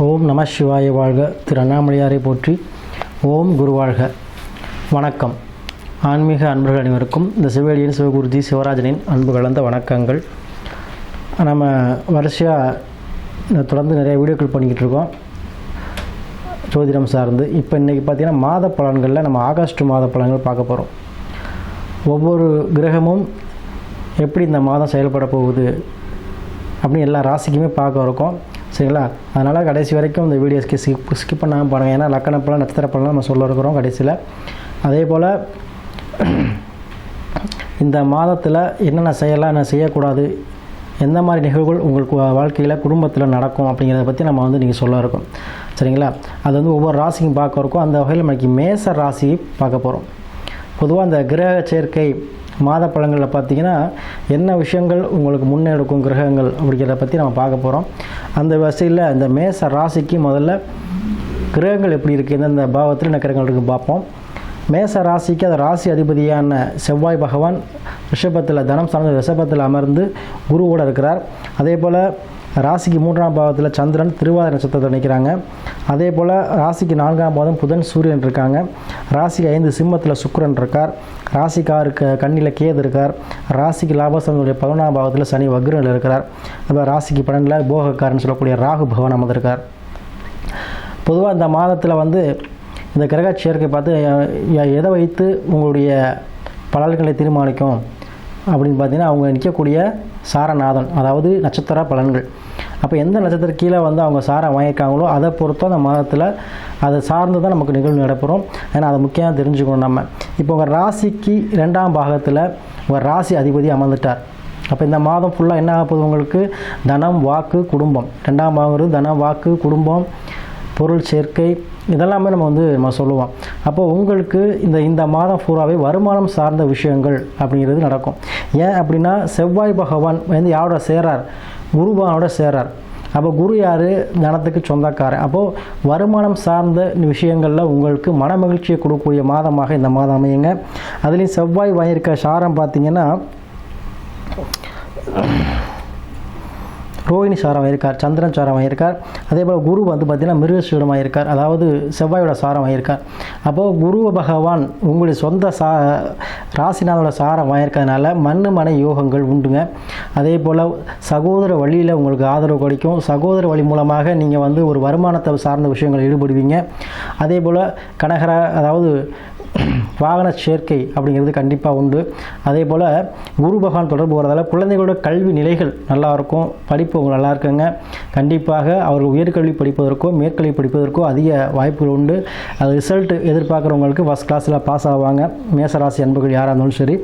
ஓம் நம சிவாய வாழ்க. திரு அண்ணாமலையாரை போற்றி. ஓம் குருவாழ்க. வணக்கம். ஆன்மீக அன்பர்கள் அனைவருக்கும் இந்த சிவவேடியின் சிவகுருஜி சிவராஜனின் அன்பு கலந்த வணக்கங்கள். நம்ம வரிசையாக தொடர்ந்து நிறைய வீடியோக்கள் பண்ணிக்கிட்டு இருக்கோம் ஜோதிடம் சார்ந்து. இப்போ இன்றைக்கி பார்த்திங்கன்னா மாத பலன்களில் நம்ம ஆகஸ்ட் மாத பலன்கள் பார்க்க போகிறோம். ஒவ்வொரு கிரகமும் எப்படி இந்த மாதம் செயல்பட போகுது அப்படின்னு எல்லா ராசிக்குமே பார்க்க இருக்கோம், சரிங்களா? அதனால் கடைசி வரைக்கும் இந்த வீடியோஸ்க்கு ஸ்கிப் பண்ணாமல் பாருங்கள். ஏன்னா லக்கண பலன் நட்சத்திர பலன் நம்ம சொல்ல இருக்கிறோம் கடைசியில். அதே போல் இந்த மாதத்தில் என்னென்ன செய்யலாம், என்ன செய்யக்கூடாது, எந்த மாதிரி நிகழ்வுகள் உங்களுக்கு வாழ்க்கையில் குடும்பத்தில் நடக்கும் அப்படிங்கிறத பற்றி நம்ம நீங்கள் சொல்ல இருக்கோம், சரிங்களா? அது ஒவ்வொரு ராசிக்கும் பார்க்க இருக்கோம். அந்த வகையில் நமக்கு மேச ராசியை பார்க்க போகிறோம். பொதுவாக அந்த கிரக சேர்க்கை மாத பலன்களில் பார்த்திங்கன்னா என்ன விஷயங்கள் உங்களுக்கு முன்னெடுக்கும் கிரகங்கள் அப்படிங்கிறத பற்றி நம்ம பார்க்க போகிறோம். அந்த வரிசையில் இந்த மேச ராசிக்கு முதல்ல கிரகங்கள் எப்படி இருக்குது, எந்தெந்த பாவத்தில் என்ன கிரகங்கள் இருக்குது பார்ப்போம். மேச ராசிக்கு அந்த ராசி அதிபதியான செவ்வாய் பகவான் ரிஷபத்தில் தனம் சார்ந்த ரிஷபத்தில் அமர்ந்து குருவோடு இருக்கிறார். அதே போல் ராசிக்கு 3ஆம் பாவத்தில் சந்திரன் திருவாதிரை நட்சத்திரத்தில் நிற்கிறாங்க. அதே போல் ராசிக்கு 4ஆம் பாவம் புதன் சூரியன் இருக்காங்க. ராசிக்கு 5 சிம்மத்தில் சுக்கிரன் இருக்கார். ராசிக்கு 6 கன்னியில் கேது இருக்கார். ராசிக்கு லாபஸ்தானத்துடைய 11ஆம் பாவத்தில் சனி வக்ரனில் இருக்கிறார். அப்போ ராசிக்கு 12 போகக்காரன்னு சொல்லக்கூடிய ராகு பகவான் அமர்ந்திருக்கார். பொதுவாக இந்த மாதத்தில் இந்த கிரக சேர்க்கை பார்த்து எதை வைத்து உங்களுடைய பலன்களை தீர்மானிக்கும் அப்படின்னு பார்த்தீங்கன்னா அவங்க நிற்கக்கூடிய சாரநாதன், அதாவது நட்சத்திர பலன்கள். அப்போ எந்த நட்சத்திர கீழே அவங்க சாரம் வாங்கியிருக்காங்களோ அதை பொறுத்தோ அந்த மாதத்தில் அதை சார்ந்து தான் நமக்கு நிகழ்வு நடப்புகிறோம். ஏன்னா அதை முக்கியமாக தெரிஞ்சுக்கணும் நம்ம. இப்போ உங்கள் ராசிக்கு 2ஆம் பாகத்தில் உங்கள் ராசி அதிபதி அமர்ந்துட்டார். அப்போ இந்த மாதம் ஃபுல்லாக என்ன ஆக போகுது, உங்களுக்கு தனம் வாக்கு குடும்பம். 2ஆம் பாகம் தனம் வாக்கு குடும்பம் பொருள் சேர்க்கை இதெல்லாமே நம்ம சொல்லுவோம். அப்போது உங்களுக்கு இந்த மாதம் பூராவே வருமானம் சார்ந்த விஷயங்கள் அப்படிங்கிறது நடக்கும். ஏன் அப்படின்னா செவ்வாய் பகவான் யாரோட சேரார், குருபகவானோட சேரார். அப்போ குரு யார், தனத்துக்கு சொந்தக்காரன். அப்போது வருமானம் சார்ந்த விஷயங்களில் உங்களுக்கு மன மகிழ்ச்சியை கொடுக்கக்கூடிய மாதமாக இந்த மாதம் அமையுங்க. அதுலேயும் செவ்வாய் வாங்கியிருக்க சாரம் பார்த்திங்கன்னா ரோஹிணி சாரம் வாங்கியிருக்கார், சந்திரன் சாரம் வாங்கியிருக்கார். அதே போல் குரு பார்த்திங்கன்னா மிருகசீடம் வாங்கியிருக்கார், அதாவது செவ்வாயோட சாரம் வாங்கியிருக்கார். அப்போது குரு பகவான் உங்களுடைய சொந்த ராசிநாதோட சாரம் வாங்கியிருக்கிறதுனால மனை யோகங்கள் உண்டுங்க. அதே போல் சகோதர வழியில் உங்களுக்கு ஆதரவு கிடைக்கும். சகோதர வழி மூலமாக நீங்கள் ஒரு வருமானத்தை சார்ந்த விஷயங்கள் ஈடுபடுவீங்க. அதே போல் அதாவது வாகன சேர்க்கை அப்படிங்கிறது கண்டிப்பாக உண்டு. அதே போல் குரு பகவான் தொடர்பு வரதால் குழந்தைகளோட கல்வி நிலைகள் நல்லாயிருக்கும், படிப்பு நல்லா இருக்குங்க. கண்டிப்பாக அவர்கள் உயர்கல்வி படிப்பதற்கோ மேற்கல்வி படிப்பதற்கோ அதிக வாய்ப்புகள் உண்டு. அது ரிசல்ட் எதிர்பார்க்குறவங்களுக்கு ஃபஸ்ட் கிளாஸில் பாஸ் ஆவாங்க, மேசராசி அன்புகள் யாராக இருந்தாலும் சரி.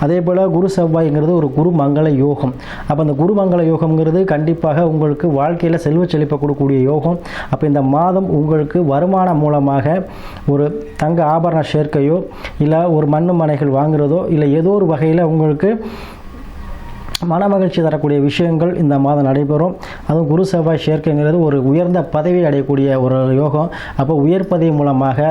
அதே போல் குரு செவ்வாய்ங்கிறது ஒரு குரு மங்கள யோகம். அப்போ அந்த குரு மங்கள யோகம்ங்கிறது கண்டிப்பாக உங்களுக்கு வாழ்க்கையில் செல்வ செழிப்பை கொடுக்கக்கூடிய யோகம். அப்போ இந்த மாதம் உங்களுக்கு வருமானம் மூலமாக ஒரு தங்க ஆபரண சேர்க்கையோ இல்லை ஒரு மனைகள் வாங்குறதோ இல்லை ஏதோ ஒரு வகையில் உங்களுக்கு மன மகிழ்ச்சி தரக்கூடிய விஷயங்கள் இந்த மாதம் நடைபெறும். அதுவும் குரு செவ்வாய் சேர்க்கைங்கிறது ஒரு உயர்ந்த பதவி அடையக்கூடிய ஒரு யோகம். அப்போ உயர் பதவி மூலமாக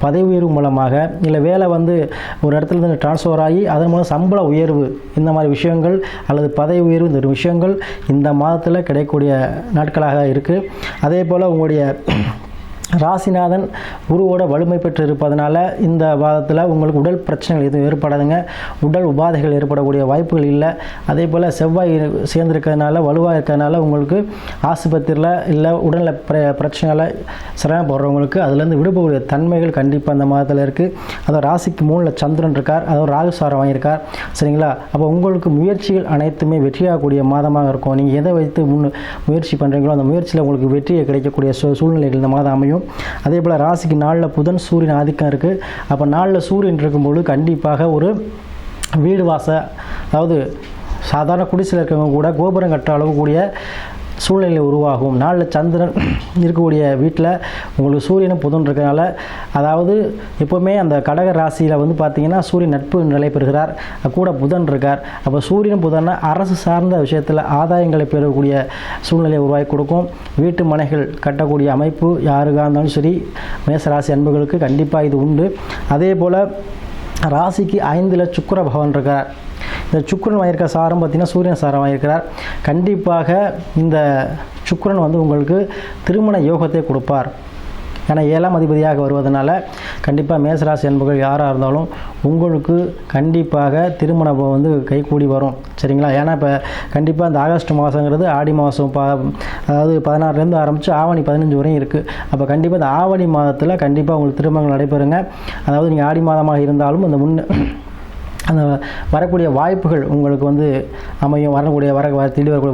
பதவி உயர்வு மூலமாக இல்லை வேலை ஒரு இடத்துலேருந்து டிரான்ஸ்ஃபர் ஆகி அதன் மூலம் சம்பள உயர்வு இந்த மாதிரி விஷயங்கள் அல்லது பதவி உயர்வு இந்த விஷயங்கள் இந்த மாதத்தில் கிடைக்கக்கூடிய நாட்களாக இருக்குது. அதே போல் உங்களுடைய ராசிநாதன் குருவோட வலிமை பெற்று இருப்பதனால இந்த வாரத்தில் உங்களுக்கு உடல் பிரச்சனைகள் எதுவும் ஏற்படாதுங்க. உடல் உபாதைகள் ஏற்படக்கூடிய வாய்ப்புகள் இல்லை. அதே போல் செவ்வாய் சேர்ந்திருக்கிறதுனால வலுவாக இருக்கிறதுனால உங்களுக்கு ஆஸ்பத்திரியில் இல்லை உடலில் பிரச்சனைகளை சிரமப்படுறவங்களுக்கு அதுலேருந்து விடுபடக்கூடிய தன்மைகள் கண்டிப்பாக இந்த மாதத்தில் இருக்குது. அதாவது ராசிக்கு 3ல் சந்திரன் இருக்கார், அதாவது ராகு சாரம் வாங்கியிருக்கார், சரிங்களா? அப்போ உங்களுக்கு முயற்சிகள் அனைத்துமே வெற்றியாகக்கூடிய மாதமாக இருக்கும். நீங்கள் எதை வைத்து முயற்சி பண்ணுறீங்களோ அந்த முயற்சியில் உங்களுக்கு வெற்றியை கிடைக்கக்கூடிய சூழ்நிலைகள் இந்த மாதம் அமையும். அதே போல் ராசிக்கு 4ல் புதன் சூரியன் ஆதிக்கம் இருக்குது. அப்போ 4ல் சூரியன் இருக்கும்போது கண்டிப்பாக ஒரு வீடு அதாவது சாதாரண குடிசையில் இருக்கிறவங்க கூட கோபுரம் கட்ட அளவு கூடிய சூழ்நிலை உருவாகும். 4ல் சந்திரன் இருக்கக்கூடிய வீட்டில் உங்களுக்கு சூரியனும் புதன் இருக்கிறனால, அதாவது எப்போவுமே அந்த கடக ராசியில் பார்த்திங்கன்னா சூரியன் நட்பு நிலை பெறுகிறார், கூட புதன் இருக்கார். அப்போ சூரியன் புதன் அரசு சார்ந்த விஷயத்தில் ஆதாயங்களை பெறக்கூடிய சூழ்நிலையை உருவாக்கி கொடுக்கும். வீட்டு மனைகள் கட்டக்கூடிய அமைப்பு யாருக்காக இருந்தாலும் சரி மேசராசி அன்புகளுக்கு கண்டிப்பாக இது உண்டு. அதே போல் ராசிக்கு 5ல் சுக்கிர பகவான் இருக்கார். இந்த சுக்கிரன் வாங்கியிருக்க சாரம் பார்த்திங்கன்னா சூரியன் சாரம் வாங்கியிருக்கிறார். கண்டிப்பாக இந்த சுக்கிரன் வந்து உங்களுக்கு திருமண யோகத்தை கொடுப்பார். ஏன்னா 7ஆம் அதிபதியாக வருவதனால கண்டிப்பாக மேசராசி அன்பர்கள் யாராக இருந்தாலும் உங்களுக்கு கண்டிப்பாக திருமணம் வந்து கைகூடி வரும். சரிங்களா? ஏன்னா இப்போ கண்டிப்பாக இந்த ஆகஸ்ட் மாதங்கிறது ஆடி மாதம் அதாவது 16லேருந்து ஆரம்பித்து ஆவணி 15 வரையும் இருக்குது. அப்போ கண்டிப்பாக இந்த ஆவணி மாதத்தில் கண்டிப்பாக உங்களுக்கு திருமணங்கள் நடைபெறுங்க. அதாவது நீங்கள் ஆடி மாதமாக இருந்தாலும் அந்த அந்த வரக்கூடிய வாய்ப்புகள் உங்களுக்கு வந்து அமையும். வரக்கூடிய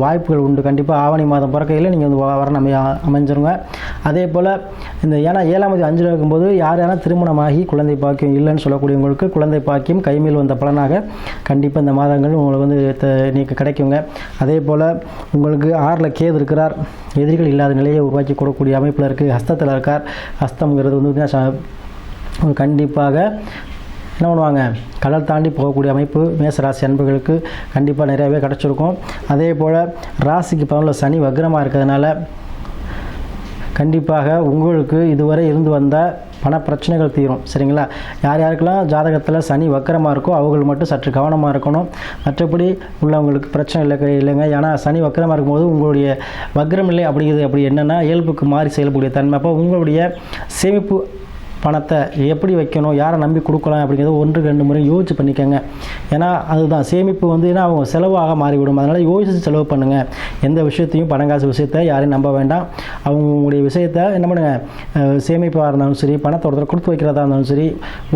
வாய்ப்புகள் உண்டு. கண்டிப்பாக ஆவணி மாதம் பிறக்கையில் நீங்கள் வந்து வரணும் அமைஞ்சிருங்க. அதே போல் இந்த ஏன்னா 7ஆம் தேதி 5 இருக்கும்போது யாரெல்லாம் திருமணமாகி குழந்தை பாக்கியம் இல்லைன்னு சொல்லக்கூடியவங்களுக்கு குழந்தை பாக்கியம் கைமேல் வந்த பலனாக கண்டிப்பாக இந்த மாதங்கள் உங்களுக்கு வந்து நீங்கள் கிடைக்குங்க. அதே போல் உங்களுக்கு 6ல் கேது இருக்கிறார். எதிரிகள் இல்லாத நிலையை உருவாக்கி கொடுக்கக்கூடிய அமைப்பில் இருக்குது. ஹஸ்தத்தில் இருக்கார். ஹஸ்தம்ங்கிறது வந்து கண்டிப்பாக என்ன பண்ணுவாங்க, கடல் தாண்டி போகக்கூடிய அமைப்பு மேசராசி அன்பர்களுக்கு கண்டிப்பாக நிறையவே கிடச்சிருக்கும். அதே போல் ராசிக்கு 11 சனி வக்ரமாக இருக்கிறதுனால கண்டிப்பாக உங்களுக்கு இதுவரை இருந்து வந்த பண பிரச்சனைகள் தீரும். சரிங்களா? யார் யாருக்கெல்லாம் ஜாதகத்தில் சனி வக்கரமாக இருக்கோ அவர்கள் மட்டும் சற்று கவனமாக இருக்கணும். மற்றபடி உள்ளவங்களுக்கு பிரச்சனை இல்லைங்க. ஏன்னா சனி வக்கரமாக இருக்கும்போது உங்களுடைய வக்ரம் இல்லை அப்படிங்கிறது அப்படி என்னென்னா இயல்புக்கு மாறி செயல்படக்கூடிய தன்மை. அப்போ உங்களுடைய சேமிப்பு பணத்தை எப்படி வைக்கணும், யாரை நம்பி கொடுக்கலாம் அப்படிங்கிறத 1-2 முறை யோசிச்சு பண்ணிக்கோங்க. ஏன்னா அதுதான் சேமிப்பு வந்து ஏன்னா அவங்க செலவாக மாறிவிடும். அதனால் யோசித்து செலவு பண்ணுங்கள். எந்த விஷயத்தையும் பணங்காசு விஷயத்தை யாரையும் நம்ப வேண்டாம். அவங்களுடைய விஷயத்தை என்ன பண்ணுங்கள், சேமிப்பாக இருந்தாலும் சரி, பணத்தை ஒருத்தர் கொடுத்து வைக்கிறதா இருந்தாலும் சரி,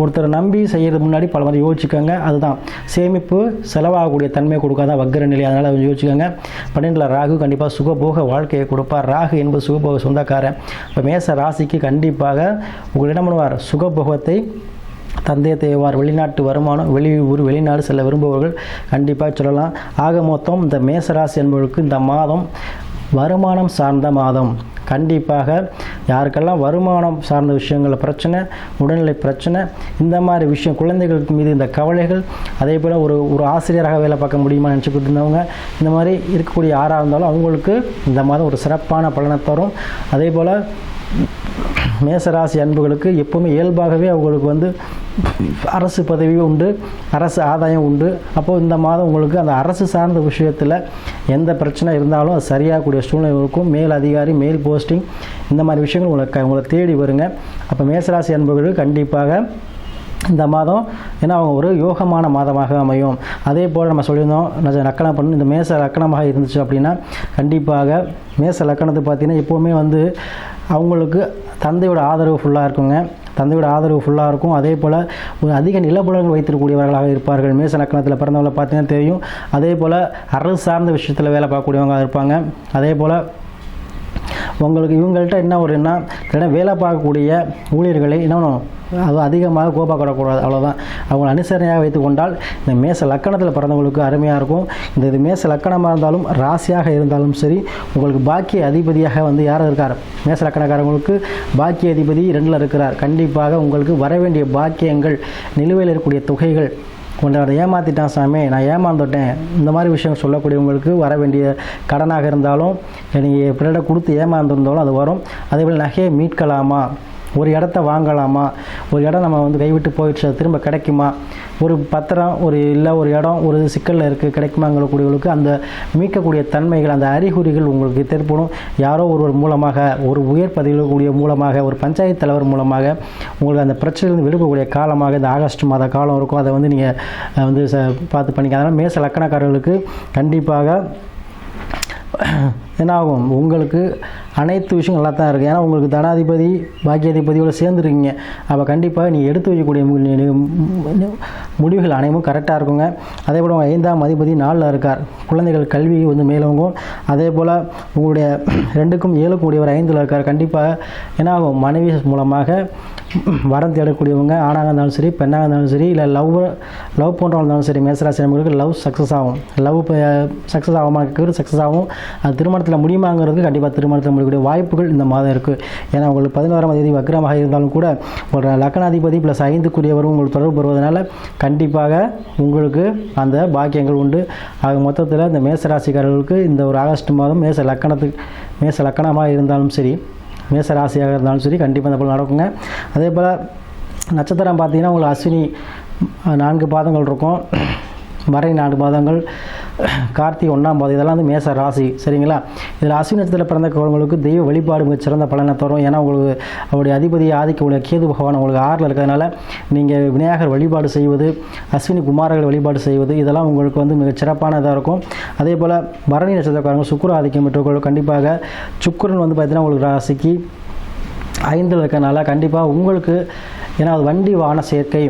ஒருத்தர் நம்பி செய்கிறது முன்னாடி பல மாதிரி யோசிச்சுக்கோங்க. அதுதான் சேமிப்பு செலவாகக்கூடிய தன்மையை கொடுக்காத வக்கர நிலை. அதனால் யோசிச்சுக்கோங்க. 12ல் ராகு கண்டிப்பாக சுகபோக வாழ்க்கையை கொடுப்பார். ராகு என்பது சுகபோக சொந்தக்காரன். இப்போ மேச ராசிக்கு கண்டிப்பாக உங்களிடம் சுகபோகத்தை தந்தையை தேவார். வெளிநாட்டு வருமானம், வெளியூர், வெளிநாடு செல்ல விரும்புபவர்கள் கண்டிப்பாக சொல்லலாம். ஆக மொத்தம் இந்த மேசராசி என்பவர்களுக்கு இந்த மாதம் வருமானம் சார்ந்த மாதம். கண்டிப்பாக யாருக்கெல்லாம் வருமானம் சார்ந்த விஷயங்கள் பிரச்சனை, உடல்நிலை பிரச்சனை, இந்த மாதிரி விஷயம், குழந்தைகளுக்கு மீது இந்த கவலைகள், அதே போல் ஒரு ஆசிரியராக வேலை பார்க்க முடியுமா நினச்சிக்கிட்டு இருந்தவங்க, இந்த மாதிரி இருக்கக்கூடிய யாராக இருந்தாலும் அவங்களுக்கு இந்த மாதம் ஒரு சிறப்பான பலனை தரும். அதே போல் மேசராசி அன்புகளுக்கு எப்போவுமே இயல்பாகவே அவங்களுக்கு வந்து அரசு பதவி உண்டு, அரசு ஆதாயம் உண்டு. அப்போது இந்த மாதம் உங்களுக்கு அந்த அரசு சார்ந்த விஷயத்தில் எந்த பிரச்சனை இருந்தாலும் அது சரியாகக்கூடிய சூழ்நிலை இருக்கும். மேல் அதிகாரி, மேல் போஸ்டிங், இந்த மாதிரி விஷயங்கள் உங்களை தேடி வருங்க. அப்போ மேசராசி அன்புகளுக்கு கண்டிப்பாக இந்த மாதம் ஏன்னா அவங்க ஒரு யோகமான மாதமாக அமையும். அதே போல் நம்ம சொல்லியிருந்தோம் லக்கணம் பண்ணணும். இந்த மேச லக்கணமாக இருந்துச்சு அப்படின்னா கண்டிப்பாக மேச லக்கணத்தை பார்த்தீங்கன்னா எப்போவுமே வந்து அவங்களுக்கு தந்தையோட ஆதரவு ஃபுல்லாக இருக்குங்க. தந்தையோட ஆதரவு ஃபுல்லாக இருக்கும். அதே போல் ஒரு அதிக நிலப்புலங்கள் வைத்திருக்கக்கூடியவர்களாக இருப்பார்கள். மேச லக்கணத்தில் பிறந்தவங்களை பார்த்தீங்கன்னா தெரியும். அதே போல் அரசு சார்ந்த விஷயத்தில் வேலை பார்க்கக்கூடியவங்க இருப்பாங்க. அதே போல் உங்களுக்கு இவங்கள்ட்ட என்ன ஒருன்னா வேலை பார்க்கக்கூடிய ஊழியர்களை இன்னும் அது அதிகமாக கோபப்படக்கூடாது. அவ்வளோதான். அவங்களை அனுசரணையாக வைத்து கொண்டால் இந்த மேச லக்கணத்தில் பிறந்தவங்களுக்கு அருமையாக இருக்கும். இந்த மேச லக்கணமாக இருந்தாலும் ராசியாக இருந்தாலும் சரி, உங்களுக்கு பாக்கிய அதிபதியாக வந்து யார் இருக்கார், மேச லக்கணக்காரங்களுக்கு பாக்கிய அதிபதி 2ல் இருக்கிறார். கண்டிப்பாக உங்களுக்கு வர வேண்டிய பாக்கியங்கள், நிலுவையில் இருக்கக்கூடிய தொகைகள், கொண்டாட ஏமாற்றிட்டான் சாமி, நான் ஏமாந்துட்டேன், இந்த மாதிரி விஷயம் சொல்லக்கூடியவங்களுக்கு வர வேண்டிய கடனாக இருந்தாலும் நீங்கள் பிள்ளைகிட்ட கொடுத்து ஏமாந்துருந்தாலும் அது வரும். அதேபோல் நகையை மீட்கலாமா, ஒரு இடத்த வாங்கலாமா, ஒரு இடம் நம்ம வந்து கைவிட்டு போயிடுச்சு அது திரும்ப கிடைக்குமா, ஒரு பத்திரம் ஒரு இடம் ஒரு சிக்கலில் இருக்குது கிடைக்குமாங்கக்கூடியவங்களுக்கு அந்த மீட்கக்கூடிய தன்மைகள், அந்த அறிகுறிகள் உங்களுக்கு தென்படும். யாரோ ஒருவர் மூலமாக, ஒரு உயர் பதவியில் கூடிய மூலமாக, ஒரு பஞ்சாயத்து தலைவர் மூலமாக உங்களுக்கு அந்த பிரச்சனையிலிருந்து விடுபடக்கூடிய காலமாக இந்த ஆகஸ்ட் மாத காலம் இருக்கும். அதை வந்து நீங்கள் வந்து பார்த்து பண்ணிக்க. அதனால் மேச லக்கணக்காரர்களுக்கு கண்டிப்பாக என்ன ஆகும், உங்களுக்கு அனைத்து விஷயம் நல்லா தான் இருக்குது. ஏன்னா உங்களுக்கு தனாதிபதி பாக்கியாதிபதியோடு சேர்ந்துருக்கீங்க. அப்போ கண்டிப்பாக நீங்கள் எடுத்து வைக்கக்கூடிய முடிவுகள் அனைவரும் கரெக்டாக இருக்குங்க. அதே போல் 5ஆம் அதிபதி 4ல் இருக்கார். குழந்தைகள் கல்வி வந்து மேலோங்கும். அதே போல் உங்களுடைய 2க்கும் 7க்கும் கூடியவர் 5ல் இருக்கார். கண்டிப்பாக என்ன ஆகும், மனைவி மூலமாக வரம் தேடக்கூடியவங்க ஆணாக இருந்தாலும் சரி, பெண்ணாக இருந்தாலும் சரி, இல்லை லவ் போன்றவங்க இருந்தாலும் சரி, மேசராசி நபர்களுக்கு லவ் சக்ஸஸ் ஆகும். லவ் சக்ஸஸ் ஆகாமல் சக்ஸஸ் ஆகும். அது திருமணத்தில் முடியுமாங்கிறது கண்டிப்பாக திருமணத்தில் முடியக்கூடிய வாய்ப்புகள் இந்த மாதம் இருக்குது. ஏன்னா உங்களுக்கு 11ஆம் தேதி வக்ரமாக இருந்தாலும் கூட ஒரு லக்னாதிபதி ப்ளஸ் 5க்குரியவரும் உங்களுக்கு தொடர்பு பெறுவதனால கண்டிப்பாக உங்களுக்கு அந்த பாக்கியங்கள் உண்டு. ஆக மொத்தத்தில் இந்த மேசராசிக்காரர்களுக்கு இந்த ஒரு ஆகஸ்ட் மாதம் மேச லக்கணமாக இருந்தாலும் சரி, மேச ராசியாக இருந்தாலும் சரி, கண்டிப்பாக இந்த போல் நடக்குங்க. அதே போல் நட்சத்திரம் பார்த்தீங்கன்னா உங்களுக்கு அஸ்வினி 4 பாதங்கள் இருக்கும், மறை 4 பாதங்கள், கார்த்திகை 1ஆம் பாதம் இதெல்லாம் வந்து மேச ராசி சரிங்களா. இதில் அஸ்வினி நட்சத்திரத்தில் பிறந்தவங்களுக்கு தெய்வ வழிபாடு மிக சிறந்த பலனை தரும். ஏன்னா உங்களுக்கு அவருடைய அதிபதி ஆதிக்க உள்ள கேது பகவான் உங்களுக்கு 6ல் இருக்கிறதுனால நீங்கள் விநாயகர் வழிபாடு செய்வது, அஸ்வினி குமாரர்கள் வழிபாடு செய்வது இதெல்லாம் உங்களுக்கு வந்து மிக சிறப்பானதாக இருக்கும். அதே போல் பரணி நட்சத்திரக்காரங்க சுக்கிர ஆதிக்கம் பெற்றவர்கள் கண்டிப்பாக சுக்கிரன் வந்து பார்த்திங்கன்னா உங்களுக்கு ராசிக்கு 5ல் இருக்கிறதுனால கண்டிப்பாக உங்களுக்கு ஏன்னா அது வண்டி வாகன சேர்க்கை,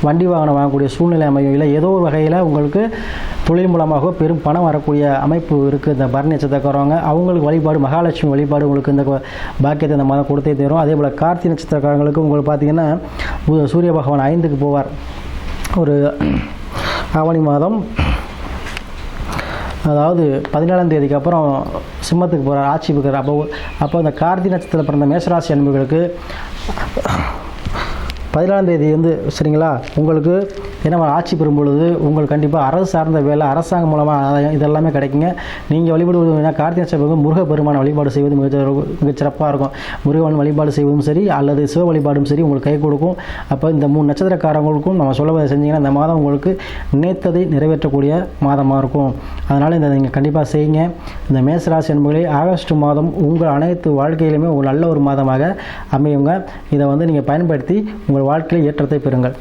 வண்டி வாகனம் வாங்கக்கூடிய சூழ்நிலை அமையும், இல்லை ஏதோ ஒரு வகையில் உங்களுக்கு தொழில் மூலமாக பெரும் பணம் வரக்கூடிய அமைப்பு இருக்குது. இந்த பரணி நட்சத்திரக்காரவங்க அவங்களுக்கு வழிபாடு மகாலட்சுமி வழிபாடு உங்களுக்கு இந்த பாக்கியத்தை இந்த மாதம் கொடுத்தே தரும். அதே போல் கார்த்திகை நட்சத்திரக்காரங்களுக்கு உங்களுக்கு பார்த்திங்கன்னா சூரிய பகவான் 5க்கு போவார் ஒரு ஆவணி மாதம், அதாவது 17ஆம் தேதிக்கு அப்புறம் சிம்மத்துக்கு போகிறார், ஆட்சி பெறுகிறார். அப்போ இந்த கார்த்திகை நட்சத்திரத்தில் பிறந்த மேஷராசி அன்பர்களுக்கு 14ஆம் தேதி வந்து சரிங்களா உங்களுக்கு ஏன்னா ஆட்சி பெறும் பொழுது உங்களுக்கு கண்டிப்பாக அரசு சார்ந்த வேலை அரசாங்கம் மூலமாக ஆதாயம் இதெல்லாமே கிடைக்குங்க. நீங்கள் வழிபடுவது கார்த்திகை நட்சத்திரம் முருகப்பெருமான வழிபாடு செய்வது மிகச்சிறப்பாக இருக்கும். முருகன் வழிபாடு செய்வதும் சரி அல்லது சிவ வழிபாடும் சரி உங்களுக்கு கை கொடுக்கும். அப்போ இந்த 3 நட்சத்திரக்காரங்களுக்கும் நம்ம சொல்ல செஞ்சீங்கன்னா இந்த மாதம் உங்களுக்கு நினைத்ததை நிறைவேற்றக்கூடிய மாதமாக இருக்கும். அதனால் இந்த நீங்கள் கண்டிப்பாக செய்யுங்க. இந்த மேசராசி என்பதை ஆகஸ்ட் மாதம் உங்கள் அனைத்து வாழ்க்கையிலுமே ஒரு நல்ல ஒரு மாதமாக அமையுங்க. இதை வந்து நீங்கள் பயன்படுத்தி உங்கள் வாழ்க்கையில் ஏற்றத்தை பெறுங்கள்.